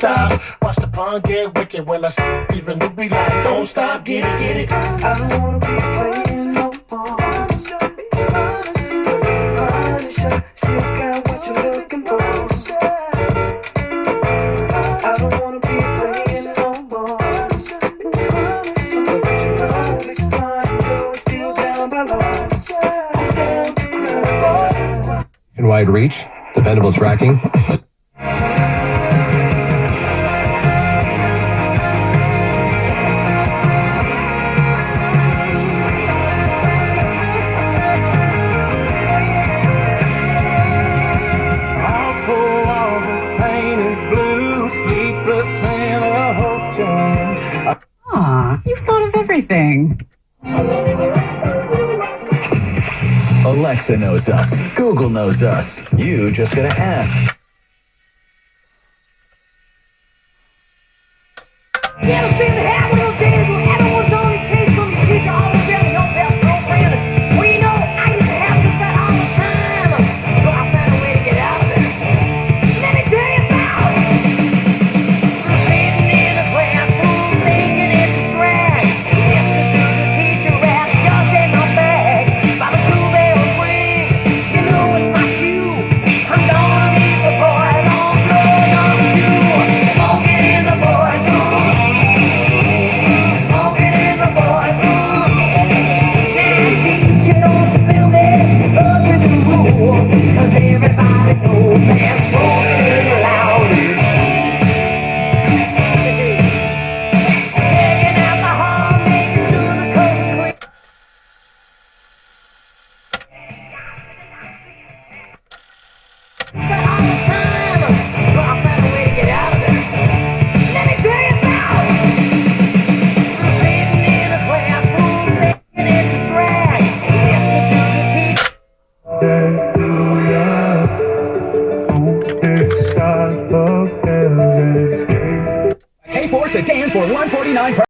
stop. Watch the pun get wicked when I even do be like, don't stop, get it, get it. I don't wanna be playing no more. Punisher, still got what you're looking for. I don't wanna be playing no more. But you know it's fine, though it's still down by law. In wide reach, dependable tracking. Aw, you've thought of everything. Alexa knows us. Google knows us. You just gotta ask. You seem happy.